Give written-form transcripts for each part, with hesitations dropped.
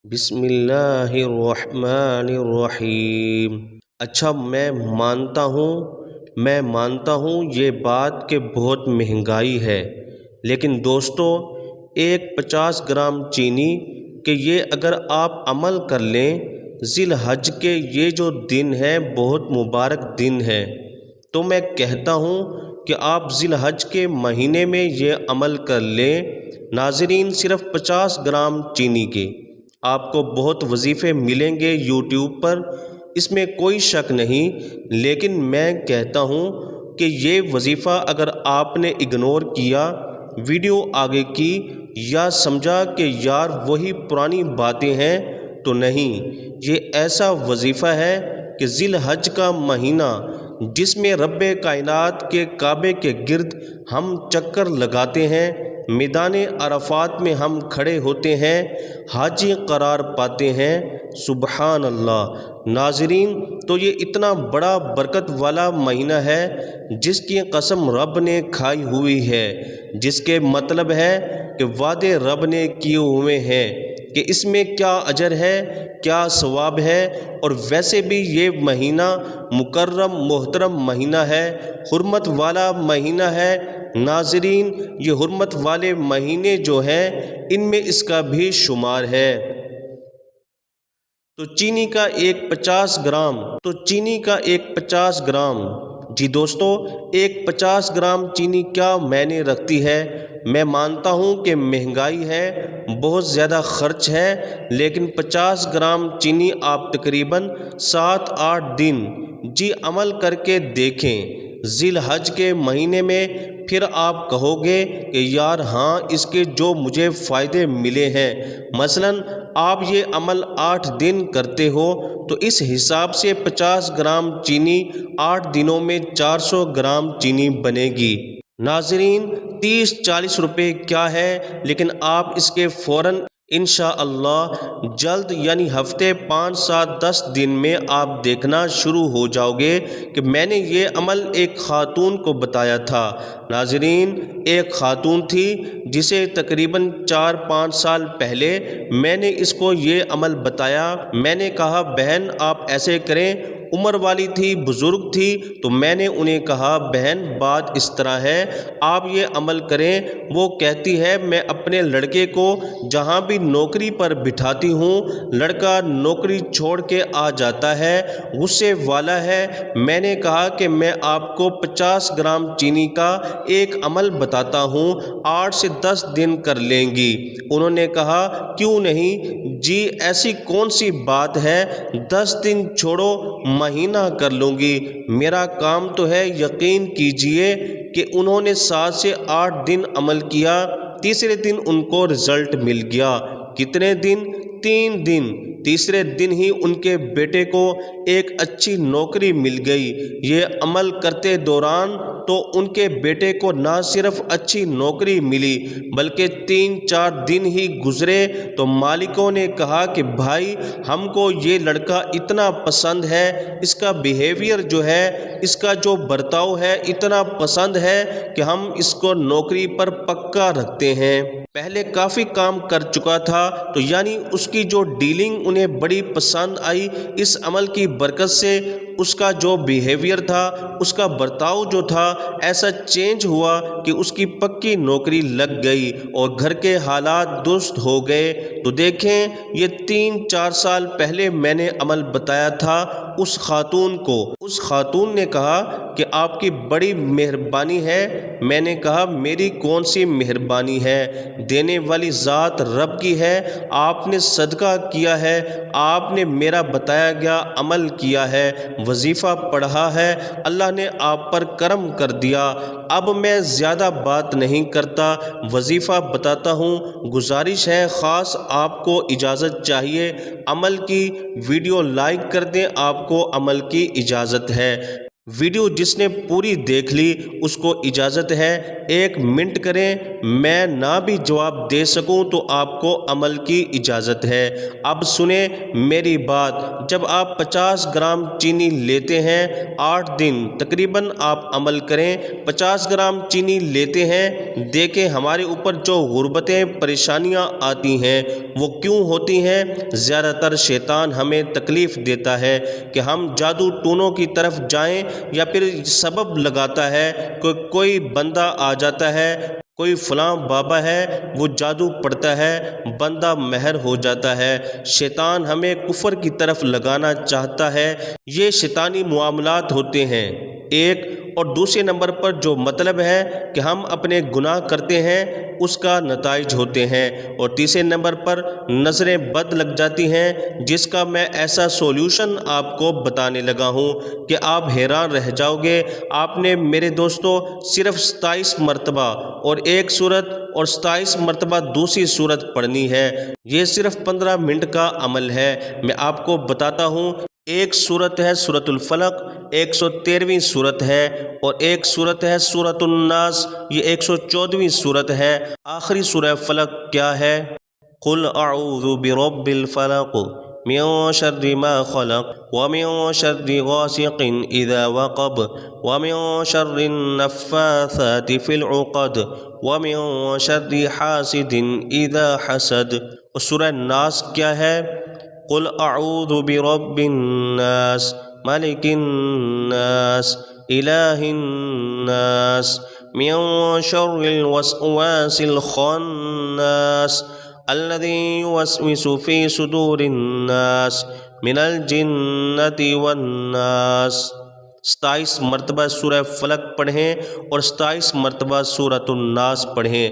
بسم اللہ الرحمن الرحیم۔ اچھا میں مانتا ہوں یہ بات کہ بہت مہنگائی ہے، لیکن دوستو، ایک 50 گرام چینی کہ یہ اگر آپ عمل کر لیں، ذی الحج کے یہ جو دن ہے بہت مبارک دن ہے، تو میں کہتا ہوں کہ آپ ذی الحج کے مہینے میں یہ عمل کر لیں۔ ناظرین، صرف 50 گرام چینی کے آپ کو بہت وظیفے ملیں گے یوٹیوب پر، اس میں کوئی شک نہیں، لیکن میں کہتا ہوں کہ یہ وظیفہ اگر آپ نے اگنور کیا، ویڈیو آگے کی، یا سمجھا کہ یار وہی پرانی باتیں ہیں، تو نہیں، یہ ایسا وظیفہ ہے کہ ذی الحج کا مہینہ جس میں رب کائنات کے کعبے کے گرد ہم چکر لگاتے ہیں، میدان عرفات میں ہم کھڑے ہوتے ہیں، حاجی قرار پاتے ہیں، سبحان اللہ۔ ناظرین، تو یہ اتنا بڑا برکت والا مہینہ ہے جس کی قسم رب نے کھائی ہوئی ہے، جس کے مطلب ہے کہ وعدے رب نے کیے ہوئے ہیں کہ اس میں کیا اجر ہے، کیا ثواب ہے، اور ویسے بھی یہ مہینہ مکرم محترم مہینہ ہے، حرمت والا مہینہ ہے۔ ناظرین، یہ حرمت والے مہینے جو ہیں ان میں اس کا بھی شمار ہے۔ تو چینی کا ایک 50 گرام جی دوستو، ایک 50 گرام چینی کیا معنی رکھتی ہے؟ میں مانتا ہوں کہ مہنگائی ہے، بہت زیادہ خرچ ہے، لیکن 50 گرام چینی آپ تقریباً 7-8 دن جی عمل کر کے دیکھیں ذی الحج کے مہینے میں، پھر آپ کہو گے کہ یار ہاں، اس کے جو مجھے فائدے ملے ہیں۔ مثلاً آپ یہ عمل 8 دن کرتے ہو تو اس حساب سے 50 گرام چینی 8 دنوں میں 400 گرام چینی بنے گی۔ ناظرین، 30-40 روپے کیا ہے، لیکن آپ اس کے فوراً انشاءاللہ جلد، یعنی ہفتے 5-7-10 دن میں آپ دیکھنا شروع ہو جاؤ گے کہ میں نے یہ عمل ایک خاتون کو بتایا تھا۔ ناظرین، ایک خاتون تھی جسے تقریباً 4-5 سال پہلے میں نے اس کو یہ عمل بتایا۔ میں نے کہا بہن آپ ایسے کریں، عمر والی تھی، بزرگ تھی، تو میں نے انہیں کہا بہن بات اس طرح ہے، آپ یہ عمل کریں۔ وہ کہتی ہے میں اپنے لڑکے کو جہاں بھی نوکری پر بٹھاتی ہوں، لڑکا نوکری چھوڑ کے آ جاتا ہے، غصے والا ہے۔ میں نے کہا کہ میں آپ کو 50 گرام چینی کا ایک عمل بتاتا ہوں، 8 سے 10 دن کر لیں گی۔ انہوں نے کہا کیوں نہیں جی، ایسی کون سی بات ہے، 10 دن چھوڑو، مہینہ کر لوں گی، میرا کام تو ہے۔ یقین کیجئے کہ انہوں نے 7 سے 8 دن عمل کیا، تیسرے دن ان کو رزلٹ مل گیا۔ کتنے دن؟ 3 دن۔ تیسرے دن ہی ان کے بیٹے کو ایک اچھی نوکری مل گئی۔ یہ عمل کرتے دوران تو ان کے بیٹے کو نہ صرف اچھی نوکری ملی بلکہ 3-4 دن ہی گزرے تو مالکوں نے کہا کہ بھائی ہم کو یہ لڑکا اتنا پسند ہے، اس کا بیہیویئر جو ہے، اس کا جو برتاؤ ہے اتنا پسند ہے کہ ہم اس کو نوکری پر پکا رکھتے ہیں۔ پہلے کافی کام کر چکا تھا، تو یعنی اس کی جو ڈیلنگ انہیں بڑی پسند آئی۔ اس عمل کی برکت سے اس کا جو بیہیویئر تھا، اس کا برتاؤ جو تھا، ایسا چینج ہوا کہ اس کی پکی نوکری لگ گئی اور گھر کے حالات درست ہو گئے۔ تو دیکھیں، یہ 3-4 سال پہلے میں نے عمل بتایا تھا اس خاتون کو۔ اس خاتون نے کہا کہ آپ کی بڑی مہربانی ہے۔ میں نے کہا میری کون سی مہربانی ہے، دینے والی ذات رب کی ہے۔ آپ نے صدقہ کیا ہے، آپ نے میرا بتایا گیا عمل کیا ہے، وظیفہ پڑھا ہے، اللہ نے آپ پر کرم کر دیا۔ اب میں زیادہ بات نہیں کرتا، وظیفہ بتاتا ہوں۔ گزارش ہے خاص آپ کو اجازت چاہیے عمل کی، ویڈیو لائک کر دیں، آپ کو عمل کی اجازت ہے۔ ویڈیو جس نے پوری دیکھ لی اس کو اجازت ہے 1 منٹ کریں، میں نہ بھی جواب دے سکوں تو آپ کو عمل کی اجازت ہے۔ اب سنیں میری بات، جب آپ 50 گرام چینی لیتے ہیں 8 دن تقریباً آپ عمل کریں، 50 گرام چینی لیتے ہیں، دیکھیں ہمارے اوپر جو غربتیں پریشانیاں آتی ہیں وہ کیوں ہوتی ہیں؟ زیادہ تر شیطان ہمیں تکلیف دیتا ہے کہ ہم جادو ٹونوں کی طرف جائیں، یا پھر سبب لگاتا ہے کہ کوئی بندہ آ جاتا ہے، کوئی فلاں بابا ہے وہ جادو پڑھتا ہے، بندہ مہر ہو جاتا ہے۔ شیطان ہمیں کفر کی طرف لگانا چاہتا ہے۔ یہ شیطانی معاملات ہوتے ہیں۔ ایک اور دوسرے نمبر پر جو مطلب ہے کہ ہم اپنے گناہ کرتے ہیں اس کا نتائج ہوتے ہیں، اور تیسرے نمبر پر نظریں بد لگ جاتی ہیں، جس کا میں ایسا سولوشن آپ کو بتانے لگا ہوں کہ آپ حیران رہ جاؤ گے۔ آپ نے میرے دوستو صرف 27 مرتبہ اور ایک صورت اور 27 مرتبہ دوسری صورت پڑھنی ہے۔ یہ صرف 15 منٹ کا عمل ہے۔ میں آپ کو بتاتا ہوں، ایک صورت ہے سورۃ الفلق، 113ویں صورت ہے، اور ایک صورت ہے سورۃ الناس، یہ 114ویں صورت ہے۔ آخری سورہ فلق کیا ہے؟ قل اعوذ برب الفلق من شر ما خلق ومن شر غاسق اذا وقب ومن شر النفاثات في العقد ومن شر حاسد اذا حسد۔ اور سورہ ناس کیا ہے؟ قل اعوذ برب الناس ملک الناس الہ الناس من شر الوسواس الخناس الذي يوسوس في صدور الناس من الجنة والناس۔ 27 مرتبہ سورہ فلق پڑھیں اور 27 مرتبہ سورۃ الناس پڑھیں۔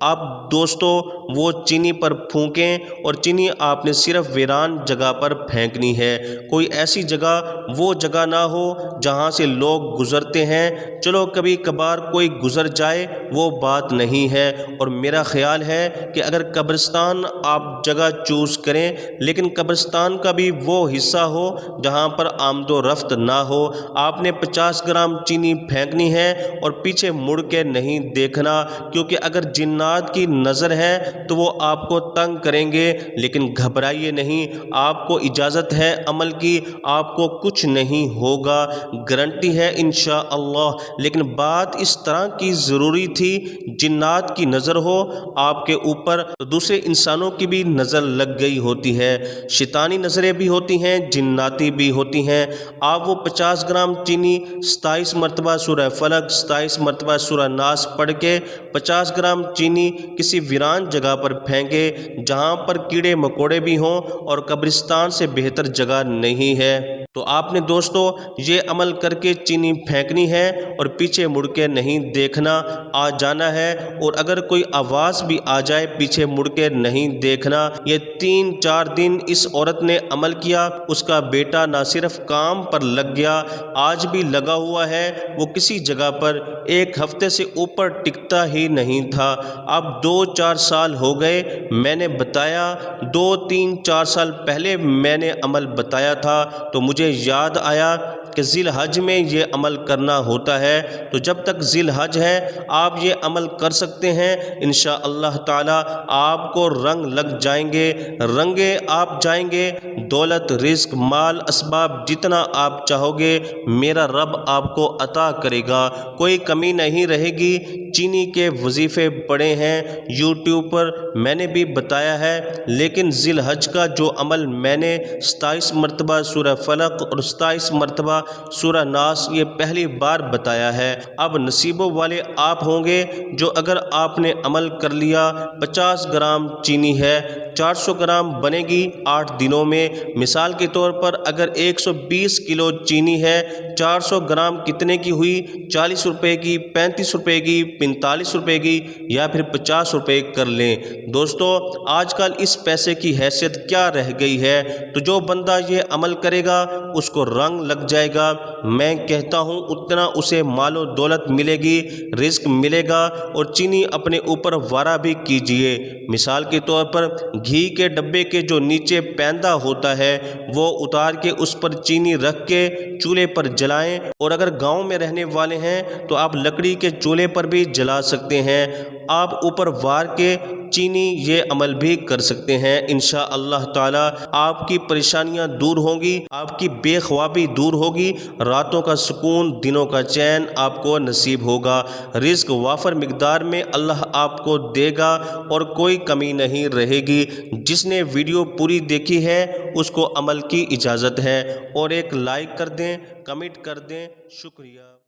اب دوستو وہ چینی پر پھونکیں، اور چینی آپ نے صرف ویران جگہ پر پھینکنی ہے۔ کوئی ایسی جگہ، وہ جگہ نہ ہو جہاں سے لوگ گزرتے ہیں۔ چلو کبھی کبھار کوئی گزر جائے وہ بات نہیں ہے، اور میرا خیال ہے کہ اگر قبرستان آپ جگہ چوز کریں، لیکن قبرستان کا بھی وہ حصہ ہو جہاں پر آمد و رفت نہ ہو۔ آپ نے 50 گرام چینی پھینکنی ہے اور پیچھے مڑ کے نہیں دیکھنا، کیونکہ اگر جنات کی نظر ہے تو وہ آپ کو تنگ کریں گے، لیکن گھبرائیے نہیں، آپ کو اجازت ہے عمل کی، آپ کو کچھ نہیں ہوگا، گارنٹی ہے انشاءاللہ۔ لیکن بات اس طرح کی ضروری تھی، جنات کی نظر ہو آپ کے اوپر تو دوسرے انسانوں کی بھی نظر لگ گئی ہوتی ہے، شیطانی نظریں بھی ہوتی ہیں، جناتی بھی ہوتی ہیں۔ آپ وہ 50 گرام چینی 27 مرتبہ سورہ فلق، 27 مرتبہ سورہ ناس پڑھ کے 50 گرام چینی کسی ویران جگہ پر پھینکے جہاں پر کیڑے مکوڑے بھی ہوں، اور قبرستان سے بہتر جگہ نہیں ہے۔ تو آپ نے دوستو یہ عمل کر کے چینی پھینکنی ہے اور پیچھے مڑ کے نہیں دیکھنا، آ جانا ہے، اور اگر کوئی آواز بھی آ جائے پیچھے مڑ کے نہیں دیکھنا۔ یہ 3-4 دن اس عورت نے عمل کیا، اس کا بیٹا نہ صرف کام پر لگ گیا، آج بھی لگا ہوا ہے، وہ کسی جگہ پر 1 ہفتے سے اوپر ٹکتا ہی نہیں تھا۔ اب 2-4 سال ہو گئے، میں نے بتایا 2-3-4 سال پہلے میں نے عمل بتایا تھا، تو مجھے یاد آیا کہ ذی الحج میں یہ عمل کرنا ہوتا ہے، تو جب تک ذی الحج ہے آپ یہ عمل کر سکتے ہیں۔ انشاءاللہ تعالی آپ کو رنگ لگ جائیں گے، رنگے آپ جائیں گے، دولت، رزق، مال، اسباب جتنا آپ چاہو گے میرا رب آپ کو عطا کرے گا، کوئی کمی نہیں رہے گی۔ چینی کے وظیفے پڑے ہیں یوٹیوب پر، میں نے بھی بتایا ہے، لیکن ذی الحج کا جو عمل میں نے 27 مرتبہ سورہ فلق اور 27 مرتبہ سورہ ناس یہ پہلی بار بتایا ہے۔ اب نصیبوں والے آپ ہوں گے جو اگر آپ نے عمل کر لیا۔ 50 گرام چینی ہے، 400 گرام بنے گی 8 دنوں میں۔ مثال کے طور پر اگر 120 کلو چینی ہے، 400 گرام کتنے کی ہوئی؟ 40 روپے کی، 35 روپے کی، 45 روپے کی، یا پھر 50 روپے کر لیں۔ دوستو آج کل اس پیسے کی حیثیت کیا رہ گئی ہے؟ تو جو بندہ یہ عمل کرے گا اس کو رنگ لگ جائے گا، میں کہتا ہوں اتنا اسے مال و دولت ملے گی، رزق ملے گا۔ اور چینی اپنے اوپر وارا بھی کیجئے۔ مثال کے طور پر گھی کے ڈبے کے جو نیچے پیندہ ہوتا ہے وہ اتار کے اس پر چینی رکھ کے چولہے پر جلائیں، اور اگر گاؤں میں رہنے والے ہیں تو آپ لکڑی کے چولہے پر بھی جلا سکتے ہیں۔ آپ اوپر وار کے چینی یہ عمل بھی کر سکتے ہیں۔ انشاءاللہ تعالی آپ کی پریشانیاں دور ہوں گی، آپ کی بے خوابی دور ہوگی، راتوں کا سکون، دنوں کا چین آپ کو نصیب ہوگا، رزق وافر مقدار میں اللہ آپ کو دے گا اور کوئی کمی نہیں رہے گی۔ جس نے ویڈیو پوری دیکھی ہے اس کو عمل کی اجازت ہے، اور ایک لائک کر دیں، کمنٹ کر دیں۔ شکریہ۔